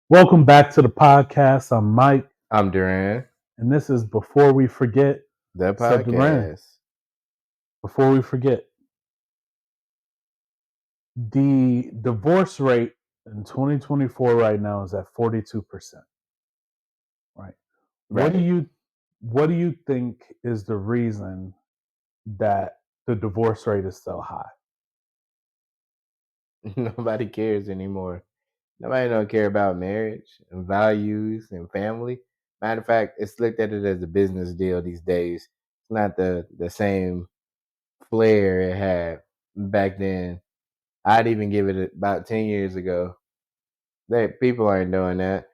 Welcome back to the podcast. I'm Mike, I'm Duran, and this is Before We Forget. the So, Duran, podcast. before we forget, the divorce rate in 2024 right now is at 42%. Right. What do Right. you what do you think is the reason that the divorce rate is so high? Nobody cares anymore. Nobody don't care about marriage and values and family. Matter of fact, it's looked at it as a business deal these days. It's not the same flair it had back then. I'd even give it about 10 years ago. People aren't doing that.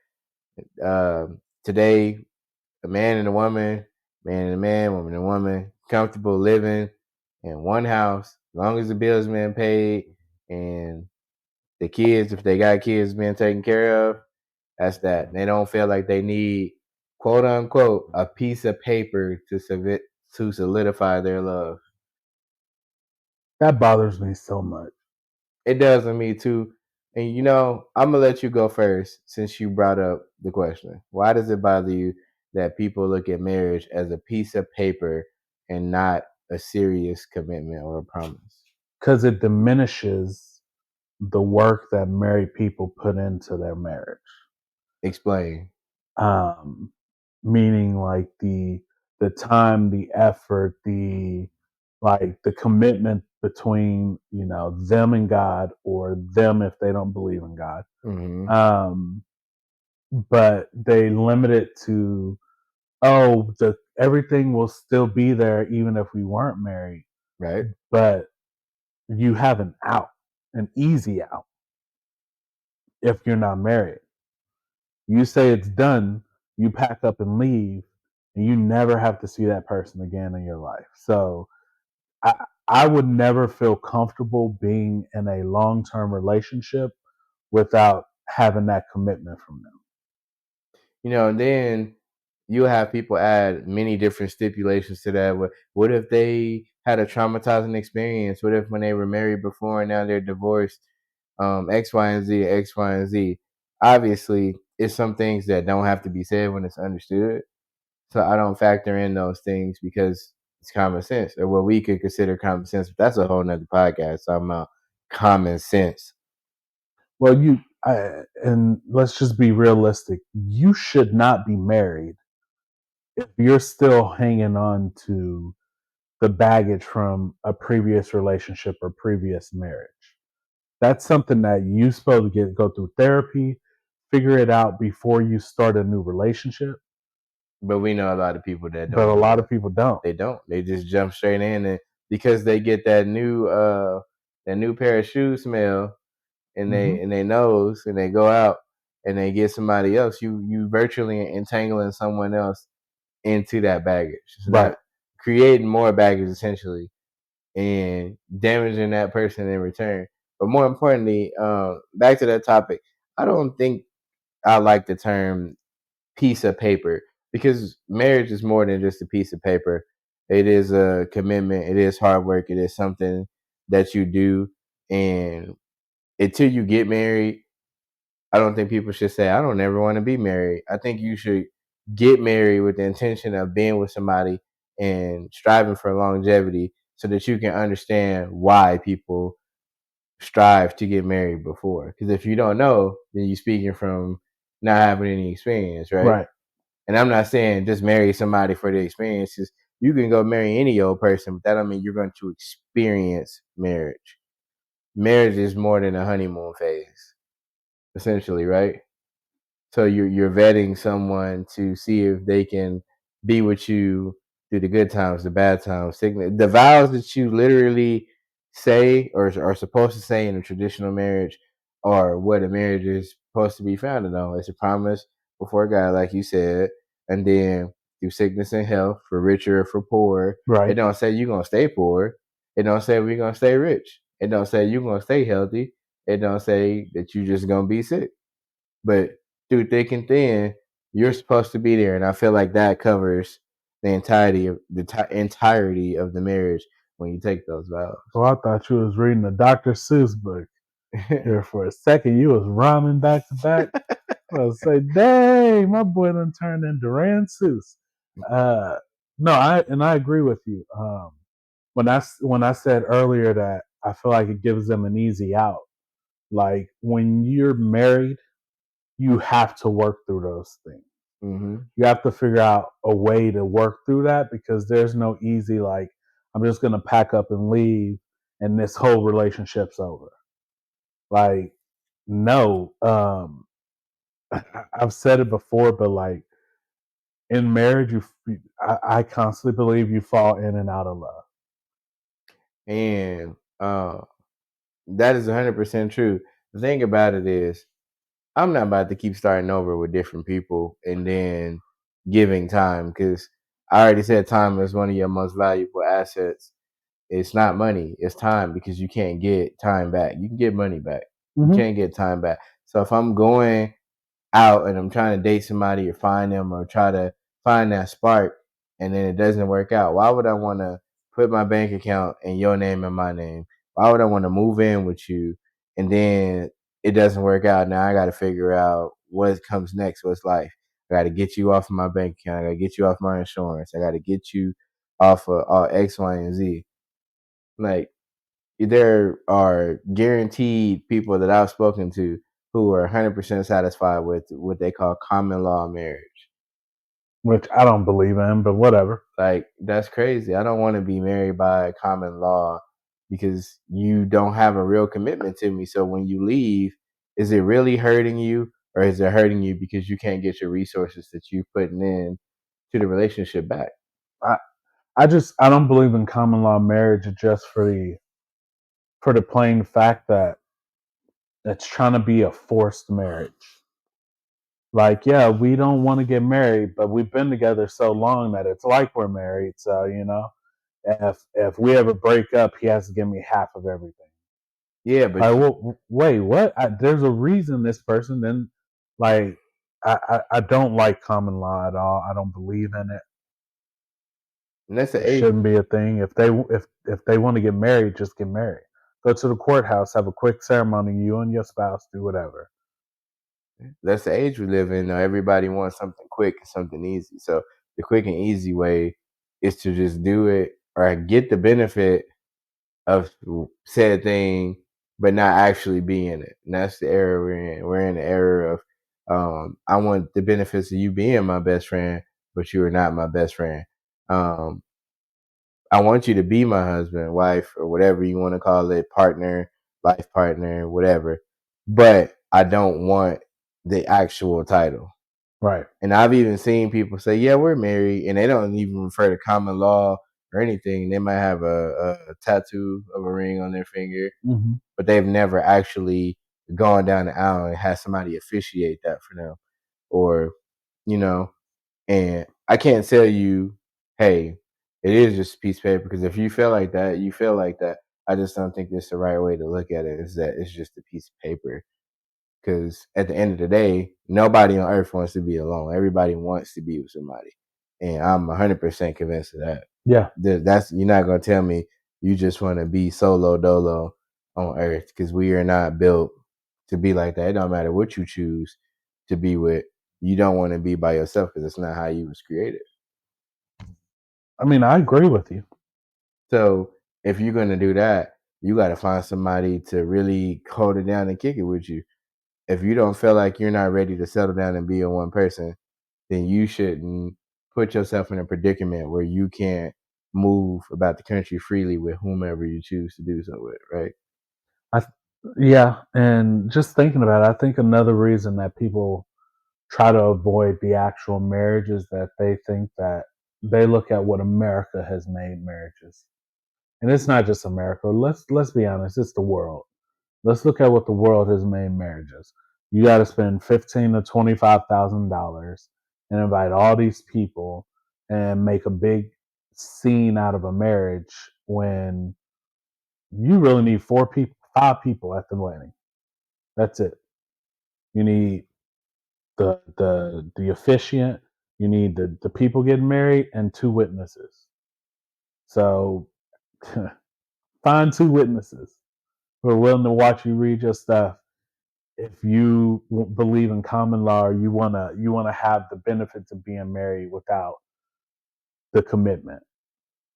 Today, a man and a woman, man and a man, woman and a woman, comfortable living in one house, as long as the bills being paid and the kids, if they got kids being taken care of, that's that. They don't feel like they need, quote unquote, a piece of paper to solidify their love. That bothers me so much. It does with me too. And I'm gonna let you go first since you brought up the question. Why does it bother you that people look at marriage as a piece of paper and not a serious commitment or a promise? Because it diminishes the work that married people put into their marriage. Explain. um, Meaning like the time, the effort, the commitment between them and God, or them if they don't believe in God. Hmm. Um, but they limit it to, the everything will still be there even if we weren't married. Right. But you have an easy out if you're not married. You say it's done, you pack up and leave, and you never have to see that person again in your life. So I I would never feel comfortable being in a long term relationship without having that commitment from them. And then you have people add many different stipulations to that. What if they had a traumatizing experience? What if when they were married before and now they're divorced? X, Y, and Z, X, Y, and Z. Obviously, it's some things that don't have to be said when it's understood. So I don't factor in those things because it's common sense, or what we could consider common sense. But that's a whole nother podcast. Talking about common sense. Well, and let's just be realistic. You should not be married if you're still hanging on to the baggage from a previous relationship or previous marriage. That's something that you supposed to go through therapy, figure it out before you start a new relationship. But we know a lot of people that But don't a do lot that. of people don't. They don't. They just jump straight in, and because they get that new pair of shoes smell and Hmm. they nose and they go out and they get somebody else, you virtually entangling someone else into that baggage. It's Right. not creating more baggage essentially and damaging that person in return. But more importantly, back to that topic, I don't think I like the term piece of paper because marriage is more than just a piece of paper. It is a commitment. It is hard work. It is something that you do, and until you get married, I don't think people should say, "I don't ever want to be married." I think you should get married with the intention of being with somebody and striving for longevity, so that you can understand why people strive to get married before. Because if you don't know, then you're speaking from not having any experience, right? Right. And I'm not saying just marry somebody for the experiences. You can go marry any old person, but that don't mean you're going to experience marriage. Marriage is more than a honeymoon phase, essentially, right? So you're vetting someone to see if they can be with you through the good times, the bad times, sickness. The vows that you literally say or are supposed to say in a traditional marriage are what a marriage is supposed to be founded on. It's a promise before God, like you said, and then through sickness and health, for richer or for poor. It Right. don't say you're gonna stay poor. It don't say we're gonna stay rich. It don't say you're gonna stay healthy. It don't say that you just gonna be sick. But through thick and thin, you're supposed to be there, and I feel like that covers the entirety of the marriage when you take those vows. Well, I thought you was reading a Dr. Seuss book. Here for a second, you was rhyming back to back. I'll say, dang, my boy done turned into Ransus. Uh, no, I agree with you. When I said earlier that I feel like it gives them an easy out. Like when you're married, you have to work through those things. Mm-hmm. You have to figure out a way to work through that because there's no easy like I'm just gonna pack up and leave and this whole relationship's over. Like no, I've said it before, but like in marriage, I constantly believe you fall in and out of love. And that is 100% true. The thing about it is, I'm not about to keep starting over with different people and then giving time because I already said time is one of your most valuable assets. It's not money, it's time because you can't get time back. You can get money back, you Mm-hmm. can't get time back. So if I'm going out and I'm trying to date somebody or find them or try to find that spark and then it doesn't work out, why would I want to put my bank account in your name and my name? Why would I want to move in with you and then it doesn't work out? Now I got to figure out what comes next. What's life? I got to get you off of my bank account. I got to get you off my insurance. I got to get you off of all X, Y, and Z. Like there are guaranteed people that I've spoken to who are 100% satisfied with what they call common law marriage. Which I don't believe in, but whatever. Like, that's crazy. I don't want to be married by common law because you don't have a real commitment to me. So when you leave, is it really hurting you or is it hurting you because you can't get your resources that you're putting in to the relationship back? I I don't believe in common law marriage just for the plain fact that it's trying to be a forced marriage. Like, yeah, we don't want to get married, but we've been together so long that it's like we're married. So, if we ever break up, he has to give me half of everything. Yeah, but Like, well, wait, what? There's a reason this person then, like, I don't like common law at all. I don't believe in it. and that's the It age. shouldn't be a thing. If they want to get married, just get married. Go to the courthouse, have a quick ceremony. You and your spouse do whatever. That's the age we live in. Now everybody wants something quick and something easy. So the quick and easy way is to just do it or get the benefit of said thing, but not actually be in it. And that's the era we're in. We're in the era of I want the benefits of you being my best friend, but you are not my best friend. Um, I want you to be my husband, wife, or whatever you want to call it, partner, life partner, whatever. But I don't want the actual title. Right. And I've even seen people say, "Yeah, we're married," and they don't even refer to common law or anything. They might have a tattoo of a ring on their finger, Hmm. but they've never actually gone down the aisle and had somebody officiate that for them, or you know. And I can't tell you, "Hey, it is just a piece of paper," because if you feel like that, you feel like that. I just don't think it's the right way to look at it. Is that it's just a piece of paper because at the end of the day, nobody on earth wants to be alone. Everybody wants to be with somebody. And I'm 100% convinced of that. Yeah. That's you're not going to tell me you just want to be solo dolo on earth because we are not built to be like that. It don't matter what you choose to be with. You don't want to be by yourself because it's not how you was created. I mean, I agree with you. So if you're going to do that, you got to find somebody to really hold it down and kick it with you. If you don't feel like you're not ready to settle down and be a one person, then you shouldn't put yourself in a predicament where you can't move about the country freely with whomever you choose to do so with, right? I Yeah, and just thinking about it, I think another reason that people try to avoid the actual marriage is that they think that they look at what America has made marriages. And it's not just America. Let's be honest, it's the world. Let's look at what the world has made marriages. You got to spend $15,000 to $25,000 and invite all these people and make a big scene out of a marriage when you really need 4 people, 5 people at the wedding. That's it. You need the officiant. You need the people getting married and 2 witnesses. So find 2 witnesses who are willing to watch you read your stuff if you believe in common law, or you wanna have the benefits of being married without the commitment.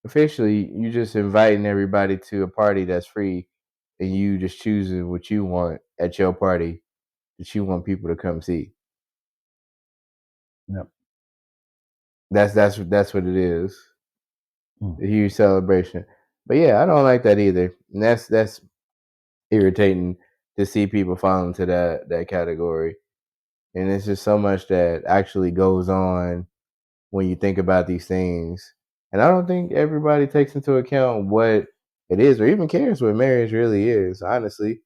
Officially, you just inviting everybody to a party that's free, and you just choosing what you want at your party that you want people to come see. Yep. That's what it is. Mm. A huge celebration. But yeah, I don't like that either. And that's irritating to see people fall into that category. And it's just so much that actually goes on when you think about these things. And I don't think everybody takes into account what it is or even cares what marriage really is, honestly.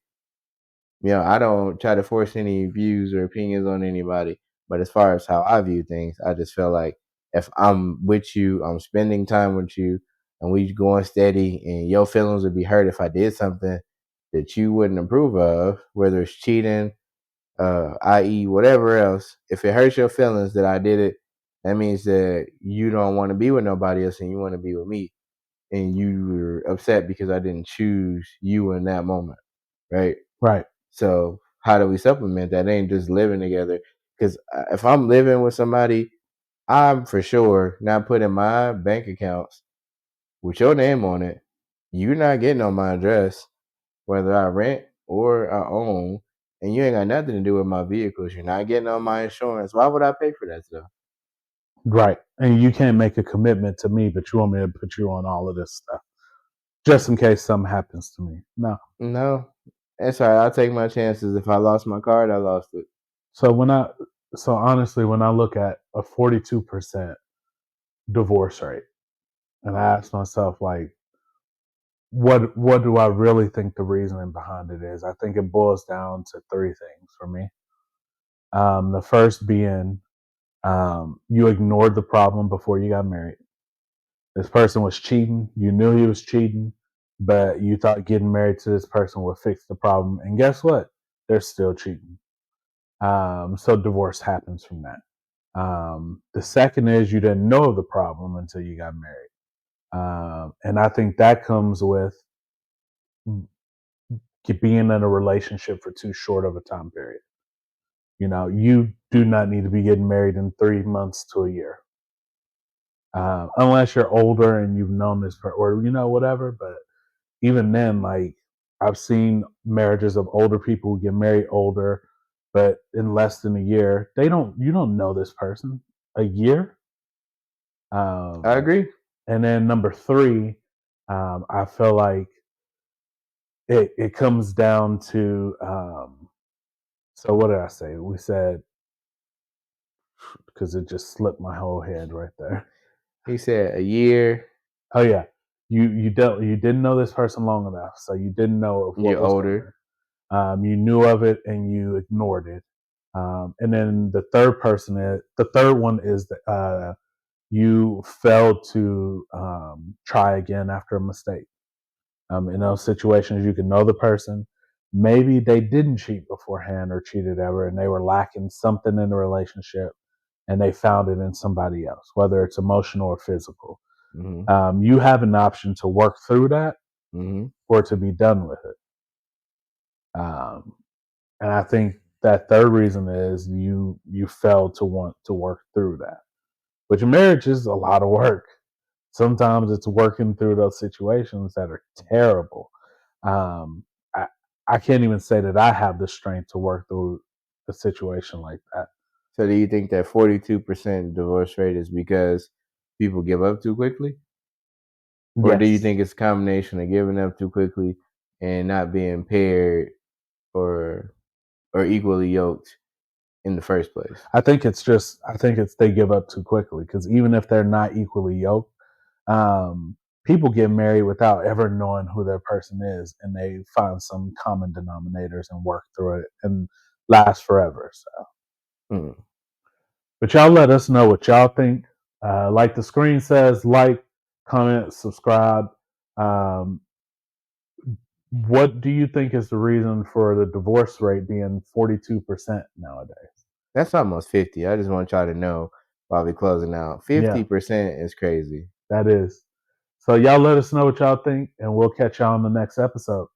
I don't try to force any views or opinions on anybody. But as far as how I view things, I just feel like if I'm with you, I'm spending time with you, and we going steady, and your feelings would be hurt if I did something that you wouldn't approve of, whether it's cheating, i.e., whatever else. If it hurts your feelings that I did it, that means that you don't want to be with nobody else and you want to be with me. And you were upset because I didn't choose you in that moment, right? Right. So how do we supplement that? It ain't just living together. Because if I'm living with somebody, I'm for sure not putting my bank accounts with your name on it. You're not getting on my address, whether I rent or I own, and you ain't got nothing to do with my vehicles. You're not getting on my insurance. Why would I pay for that stuff? Right. And you can't make a commitment to me, but you want me to put you on all of this stuff just in case something happens to me. No. No. That's all right. I'll take my chances. If I lost my card, I lost it. So honestly, when I look at a 42% divorce rate, and I ask myself, like, what do I really think the reasoning behind it is? I think it boils down to three things for me. The first being, you ignored the problem before you got married. This person was cheating. You knew he was cheating, but you thought getting married to this person would fix the problem. And guess what? They're still cheating. So divorce happens from that. The second is you didn't know the problem until you got married. And I think that comes with being in a relationship for too short of a time period. You do not need to be getting married in 3 months to a year, unless you're older and you've known this for, or whatever. But even then, like, I've seen marriages of older people who get married older, but in less than a year, you don't know this person. A year. I Um, agree. and then number three, I feel like it comes down to, so what did I say? We said, because it just slipped my whole head right there. He said a year. Oh yeah, you didn't know this person long enough, so you didn't know of what You're was coming. older. You knew of it and you ignored it. And then the third one is that you failed to try again after a mistake. In those situations, you can know the person. Maybe they didn't cheat beforehand or cheated ever, and they were lacking something in the relationship, and they found it in somebody else, whether it's emotional or physical. Hmm. You have an option to work through that Hmm. or to be done with it. Um, and I think that third reason is you failed to want to work through that. Which marriage is a lot of work. Sometimes it's working through those situations that are terrible. Um, I I can't even say that I have the strength to work through a situation like that. So do you think that 42% divorce rate is because people give up too quickly? Or do you Yes, think it's a combination of giving up too quickly and not being paired or equally yoked in the first place? I think it's they give up too quickly because even if they're not equally yoked, um, people get married without ever knowing who their person is, and they find some common denominators and work through it and last forever. So, Mm. but y'all let us know what y'all think. Like the screen says, like, comment, subscribe. Um, what do you think is the reason for the divorce rate being 42% nowadays? That's almost 50. I just want y'all to know while we closing out. Yeah, 50% is crazy. that is. So y'all let us know what y'all think, and we'll catch y'all on the next episode.